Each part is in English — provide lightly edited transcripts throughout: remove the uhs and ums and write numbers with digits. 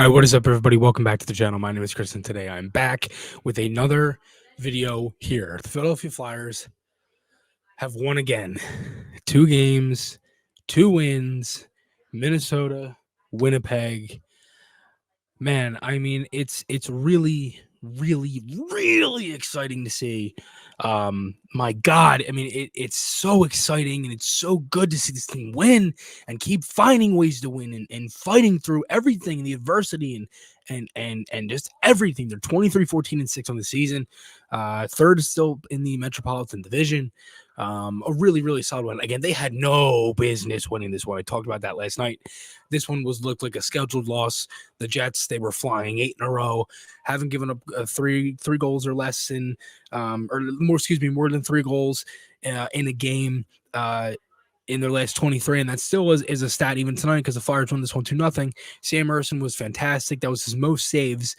All right, what is up, everybody? Welcome back to the channel. My name is Chris, and today I'm back with another video here. The Philadelphia Flyers have won again. 2 games, 2 wins. Minnesota, Winnipeg. Man, I mean, it's really, really exciting to see. My God, I mean, it's so exciting, and it's so good to see this team win and keep finding ways to win and fighting through everything, the adversity and just everything. They're 23-14-6 on the season. Third is still in the Metropolitan Division. A really solid one. Again, they had no business winning this one. I talked about that last night. This one looked like a scheduled loss. The Jets, they were flying 8 in a row, haven't given up three goals or less in more than 3 goals in a game in their last 23, and that still is a stat even tonight because the Flyers won this one 2-0. Sam Ersson was fantastic. That was his most saves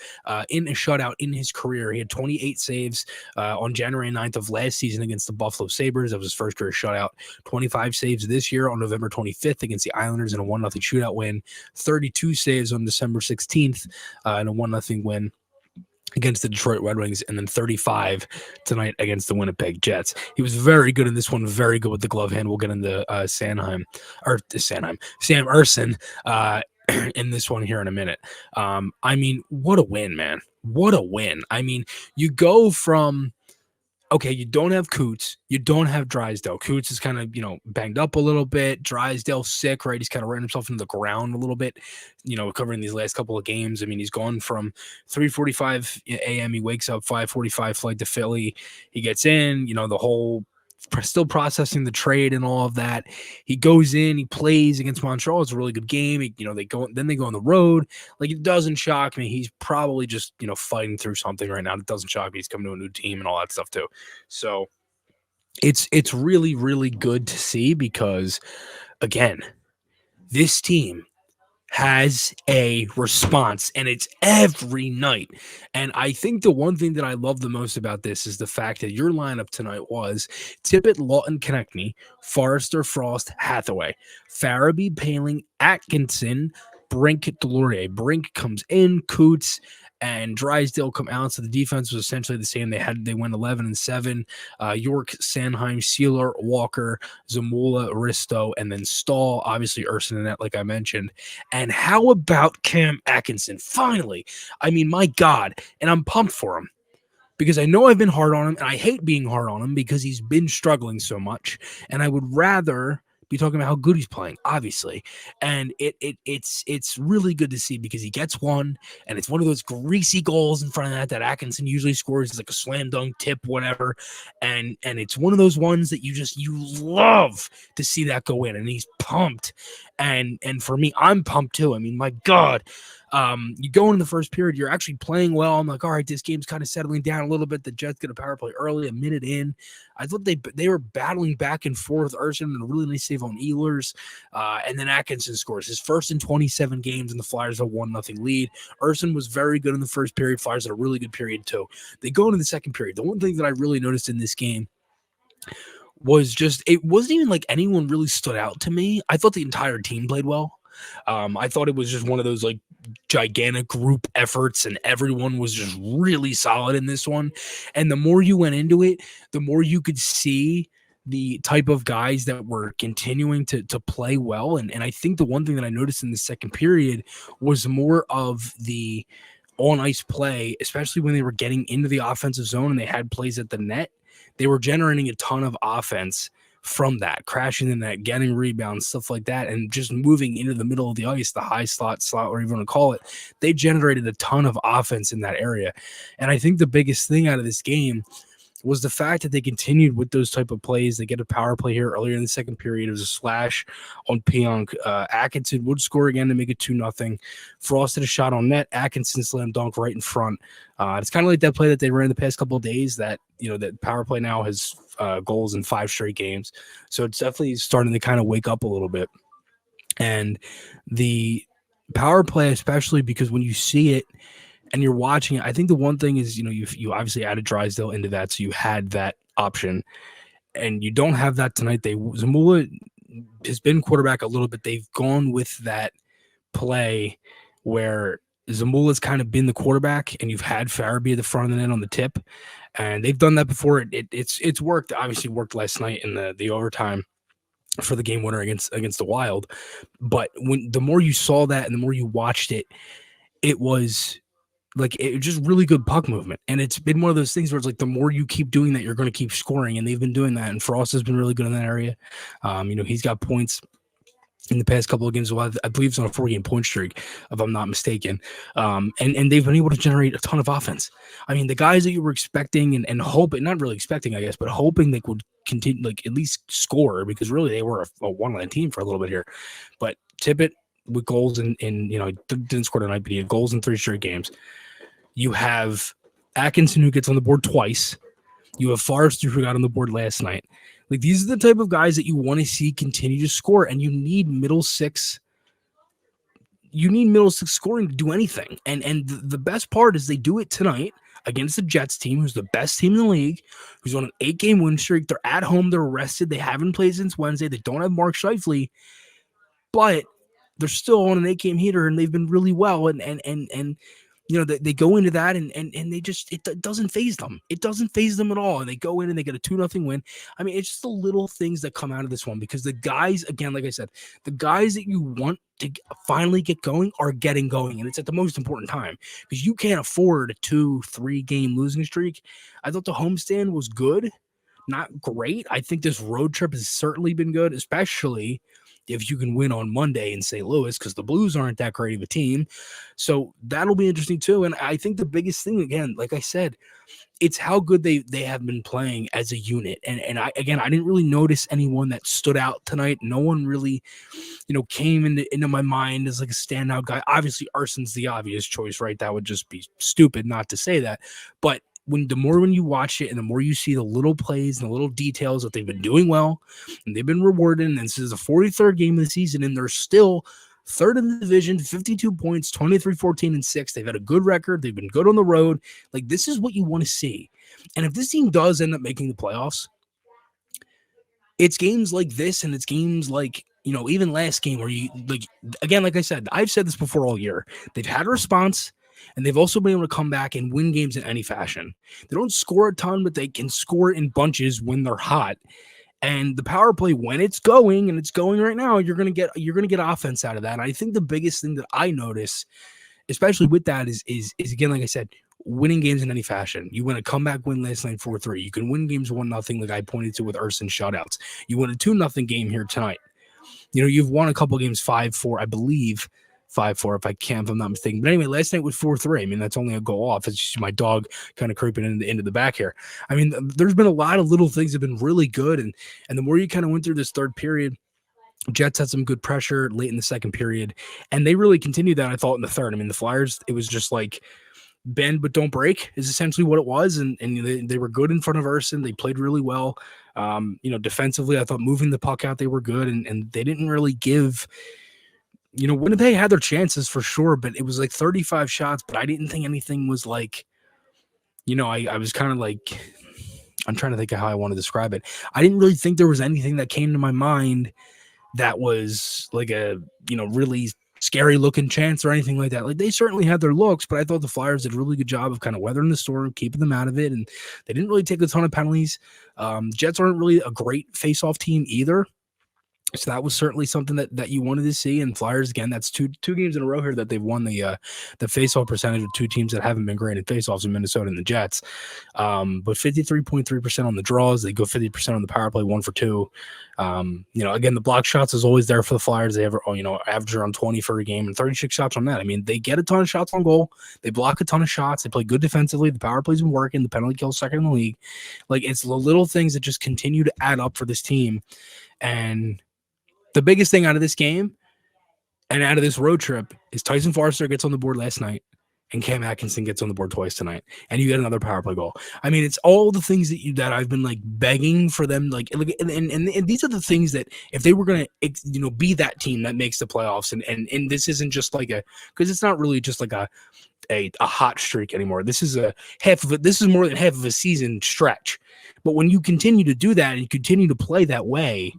in a shutout in his career. He had 28 saves on January 9th of last season against the Buffalo Sabres. That was his first career shutout. 25 saves this year on November 25th against the Islanders in a 1-0 shootout win. 32 saves on December 16th in a 1-0 win against the Detroit Red Wings, and then 35 tonight against the Winnipeg Jets. He was very good in this one, very good with the glove hand. We'll get into Sam Ersson in this one here in a minute. I mean, what a win, man. What a win. I mean, you go from, okay, you don't have Coots, you don't have Drysdale. Coots is kind of, banged up a little bit. Drysdale sick, right? He's kind of running himself into the ground a little bit, covering these last couple of games. I mean, he's gone from 3:45 a.m. He wakes up 5:45 flight to Philly. He gets in, the whole still processing the trade and all of that. He goes in, he plays against Montreal. It's a really good game. They go on the road. Like, it doesn't shock me. He's probably just, fighting through something right now. It doesn't shock me. He's coming to a new team and all that stuff too. So it's really good to see because, again, this team has a response, and it's every night. And I think the one thing that I love the most about this is the fact that your lineup tonight was Tippett, Lawton, Konechny, Forrester, Frost, Hathaway, Farabee, Paling, Atkinson, Brink, Delorier. Brink comes in, Coots and Drysdale come out, so the defense was essentially the same. They went 11-7. York, Sanheim, Sealer, Walker, Zamula, Aristo, and then Stahl. Obviously, Ersson in that, like I mentioned. And how about Cam Atkinson? Finally, I mean, my God, and I'm pumped for him because I know I've been hard on him, and I hate being hard on him because he's been struggling so much, and I would rather be talking about how good he's playing, obviously. And it's really good to see because he gets one, and it's one of those greasy goals in front of that Atkinson usually scores. It's like a slam dunk, tip, whatever, and it's one of those ones that you love to see that go in, and he's pumped. And for me, I'm pumped too. I mean, my God. You go into the first period, you're actually playing well. I'm like, all right, this game's kind of settling down a little bit. The Jets get a power play early, a minute in. I thought they were battling back and forth. Ersson and a really nice save on Ehlers. And then Atkinson scores his first in 27 games, and the Flyers have a 1-0 lead. Ersson was very good in the first period. Flyers had a really good period too. They go into the second period. The one thing that I really noticed in this game was just, it wasn't even like anyone really stood out to me. I thought the entire team played well. I thought it was just one of those like gigantic group efforts, and everyone was just really solid in this one. And the more you went into it, the more you could see the type of guys that were continuing to play well. And I think the one thing that I noticed in the second period was more of the on-ice play, especially when they were getting into the offensive zone and they had plays at the net. They were generating a ton of offense from that, crashing in that, getting rebounds, stuff like that, and just moving into the middle of the ice, the high slot, whatever you want to call it. They generated a ton of offense in that area. And I think the biggest thing out of this game was the fact that they continued with those type of plays. They get a power play here earlier in the second period. It was a slash on Pionk. Atkinson would score again to make it 2-0. Frost had a shot on net. Atkinson slam dunk right in front. It's kind of like that play that they ran the past couple of days that, that power play now has goals in 5 straight games. So it's definitely starting to kind of wake up a little bit. And the power play, especially because when you see it, and you're watching it, I think the one thing is, you obviously added Drysdale into that, so you had that option, and you don't have that tonight. Zamula has been quarterback a little bit. They've gone with that play where Zamula's kind of been the quarterback, and you've had Farabee at the front of the net on the tip, and they've done that before. It's worked. Obviously, worked last night in the overtime for the game winner against the Wild. But when the more you saw that and the more you watched it, it was like it just really good puck movement. And it's been one of those things where it's like the more you keep doing that, you're going to keep scoring. And they've been doing that. And Frost has been really good in that area. He's got points in the past couple of games. Well, I believe it's on a 4-game point streak, if I'm not mistaken. And they've been able to generate a ton of offense. I mean, the guys that you were expecting and hoping, not really expecting, I guess, but hoping they would continue, like at least score, because really they were a one-line team for a little bit here. But Tippett with goals in didn't score tonight, but he had goals in 3 straight games. You have Atkinson, who gets on the board twice. You have Forrester, who got on the board last night. Like, these are the type of guys that you want to see continue to score, and you need middle six. You need middle six scoring to do anything. And the best part is they do it tonight against the Jets team, who's the best team in the league, who's on an 8-game win streak. They're at home. They're rested. They haven't played since Wednesday. They don't have Mark Scheifele, but they're still on an 8-game heater, and they've been really well. And they go into that and they just, it doesn't faze them. It doesn't faze them at all. And they go in and they get a 2-0 win. I mean, it's just the little things that come out of this one, because the guys, again, like I said, the guys that you want to finally get going are getting going. And it's at the most important time, because you can't afford a 2-3 game losing streak. I thought the homestand was good, not great. I think this road trip has certainly been good, especially if you can win on Monday in St. Louis, because the Blues aren't that great of a team. So that'll be interesting too. And I think the biggest thing, again, like I said, it's how good they have been playing as a unit. And I didn't really notice anyone that stood out tonight. No one really, came into my mind as like a standout guy. Obviously, Arson's the obvious choice, right? That would just be stupid not to say that. But when you watch it and the more you see the little plays and the little details that they've been doing well and they've been rewarded, and this is the 43rd game of the season and they're still third in the division, 52 points, 23-14-6. They've had a good record. They've been good on the road. Like, this is what you want to see. And if this team does end up making the playoffs, it's games like this, and it's games like, even last game where you, like, again, like I said, I've said this before all year, they've had a response. And they've also been able to come back and win games in any fashion. They don't score a ton, but they can score in bunches when they're hot. And the power play, when it's going, and it's going right now, you're gonna get offense out of that. And I think the biggest thing that I notice, especially with that, is again, like I said, winning games in any fashion. You win a comeback win last night 4-3. You can win games 1-0, like I pointed to with Urson shutouts. You win a 2-0 game here tonight. You've won a couple games 5-4, I believe. 5-4 if I'm not mistaken. But anyway, last night was 4-3. I mean, that's only a goal off. It's just my dog kind of creeping into the back here. I mean, there's been a lot of little things that have been really good. And the more you kind of went through this third period, Jets had some good pressure late in the second period. And they really continued that, I thought, in the third. I mean, the Flyers, it was just like bend but don't break is essentially what it was. And they were good in front of Urson. They played really well. Defensively, I thought moving the puck out, they were good. And they didn't really give... Winnipeg had their chances for sure, but it was like 35 shots, but I didn't think anything was like, I was kind of like, I'm trying to think of how I want to describe it. I didn't really think there was anything that came to my mind that was like a, really scary looking chance or anything like that. Like, they certainly had their looks, but I thought the Flyers did a really good job of kind of weathering the storm, keeping them out of it, and they didn't really take a ton of penalties. Jets aren't really a great face-off team either. So that was certainly something that you wanted to see. And Flyers, again, that's two games in a row here that they've won the faceoff percentage with two teams that haven't been great in faceoffs in Minnesota and the Jets. But 53.3% on the draws. They go 50% on the power play, 1 for 2. Again, the block shots is always there for the Flyers. They have, average around 20 for a game and 36 shots on that. I mean, they get a ton of shots on goal. They block a ton of shots. They play good defensively. The power play's been working. The penalty kill second in the league. Like, it's the little things that just continue to add up for this team. And the biggest thing out of this game and out of this road trip is Tyson Foerster gets on the board last night and Cam Atkinson gets on the board twice tonight, and you get another power play goal. I mean, it's all the things that I've been like begging for them. Like, and these are the things that if they were going to, be that team that makes the playoffs, and this isn't just like because it's not really just like a hot streak anymore. This is this is more than half of a season stretch. But when you continue to do that and you continue to play that way,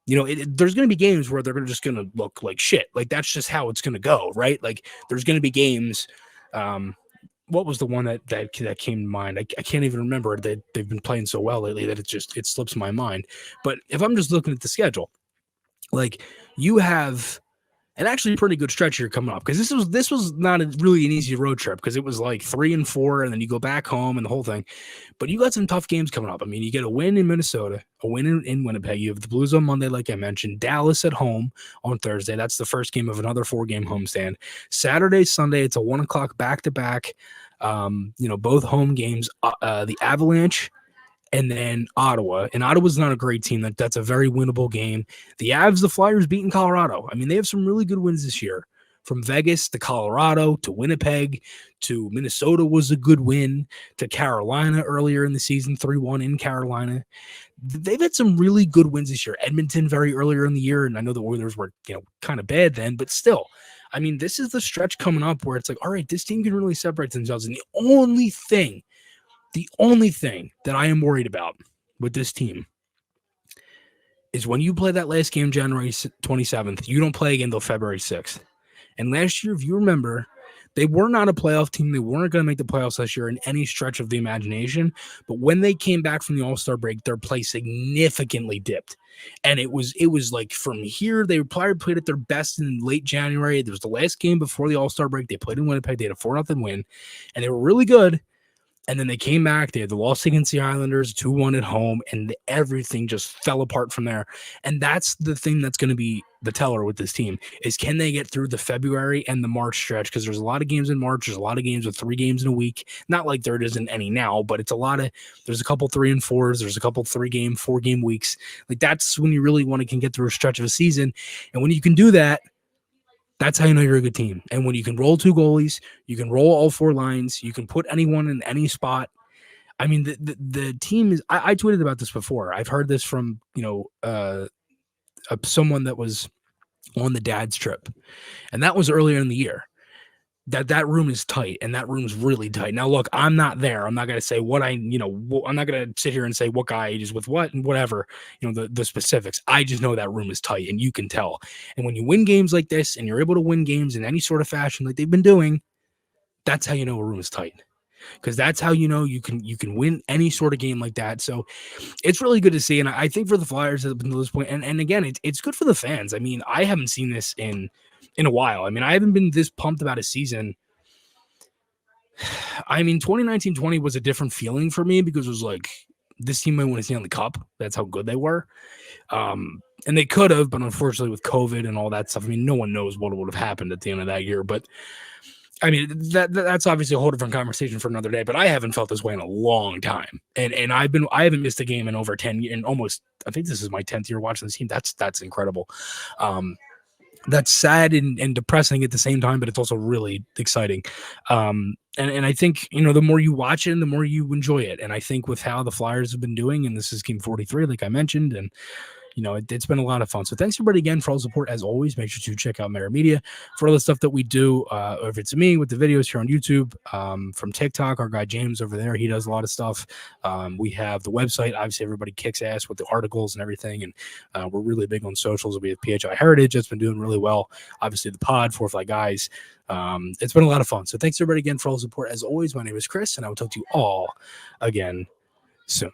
there's going to be games where they're just going to look like shit. Like, that's just how it's going to go, right? Like, there's going to be games. What was the one that came to mind? I can't even remember. They've been playing so well lately that it slips my mind. But if I'm just looking at the schedule, like, you have an actually pretty good stretch here coming up, because this was not really an easy road trip, because it was like 3 and 4, and then you go back home and the whole thing. But you got some tough games coming up. I mean, you get a win in Minnesota, a win in Winnipeg. You have the Blues on Monday, like I mentioned. Dallas at home on Thursday. That's the first game of another 4-game homestand. Saturday, Sunday, it's a 1 o'clock back-to-back. Both home games. The Avalanche and then Ottawa. And Ottawa's not a great team. That's a very winnable game. The Avs, the Flyers beating Colorado. I mean, they have some really good wins this year. From Vegas to Colorado to Winnipeg to Minnesota was a good win, to Carolina earlier in the season, 3-1 in Carolina. They've had some really good wins this year. Edmonton very earlier in the year, and I know the Oilers were kind of bad then, but still. I mean, this is the stretch coming up where it's like, all right, this team can really separate themselves. And the only thing that I am worried about with this team is when you play that last game, January 27th, you don't play again until February 6th. And last year, if you remember, they were not a playoff team. They weren't going to make the playoffs this year in any stretch of the imagination. But when they came back from the All-Star break, their play significantly dipped. And it was like from here, they probably played at their best in late January. There was the last game before the All-Star break. They played in Winnipeg. They had a 4-0 win, and they were really good. And then they came back. They had the loss against the Islanders, 2-1 at home, and everything just fell apart from there. And that's the thing that's going to be the teller with this team, is can they get through the February and the March stretch? Because there's a lot of games in March. There's a lot of games with 3 games in a week. Not like there isn't any now, but it's a lot of – there's a couple 3 and 4s. There's a couple 3-game, 4-game weeks. Like, that's when you really can get through a stretch of a season. And when you can do that, that's how you know you're a good team. And when you can roll 2 goalies, you can roll all 4 lines, you can put anyone in any spot. I mean, the team is. I tweeted about this before. I've heard this from someone that was on the dad's trip, and that was earlier in the year. That room is tight, and that room's really tight. Now, look, I'm not there. I'm not going to say I'm not going to sit here and say what guy is with what and whatever, the specifics. I just know that room is tight, and you can tell. And when you win games like this, and you're able to win games in any sort of fashion like they've been doing, that's how you know a room is tight. Because that's how you know you can win any sort of game like that. So it's really good to see. And I think for the Flyers up until this point, and again, it's good for the fans. I mean, I haven't seen this in a while. I mean, I haven't been this pumped about a season. I mean, 2019-20 was a different feeling for me, because it was like, this team might win a Stanley Cup. That's how good they were. And they could have, but unfortunately with COVID and all that stuff, I mean, no one knows what would have happened at the end of that year. But I mean, that's obviously a whole different conversation for another day, but I haven't felt this way in a long time. And I haven't missed a game in over 10 years, and almost, I think this is my 10th year watching this team. That's incredible. That's sad and depressing at the same time, but it's also really exciting. And I think, the more you watch it, the more you enjoy it. And I think with how the Flyers have been doing, and this is game 43, like I mentioned, and it's been a lot of fun. So thanks everybody again for all the support. As always, make sure to check out Maher Media for all the stuff that we do. Or if it's me with the videos here on YouTube, from TikTok, our guy James over there, he does a lot of stuff. We have the website. Obviously, everybody kicks ass with the articles and everything. And we're really big on socials. We have PHI Heritage that's been doing really well. Obviously, the pod, Four Fly Guys. It's been a lot of fun. So thanks everybody again for all the support. As always, my name is Chris, and I will talk to you all again soon.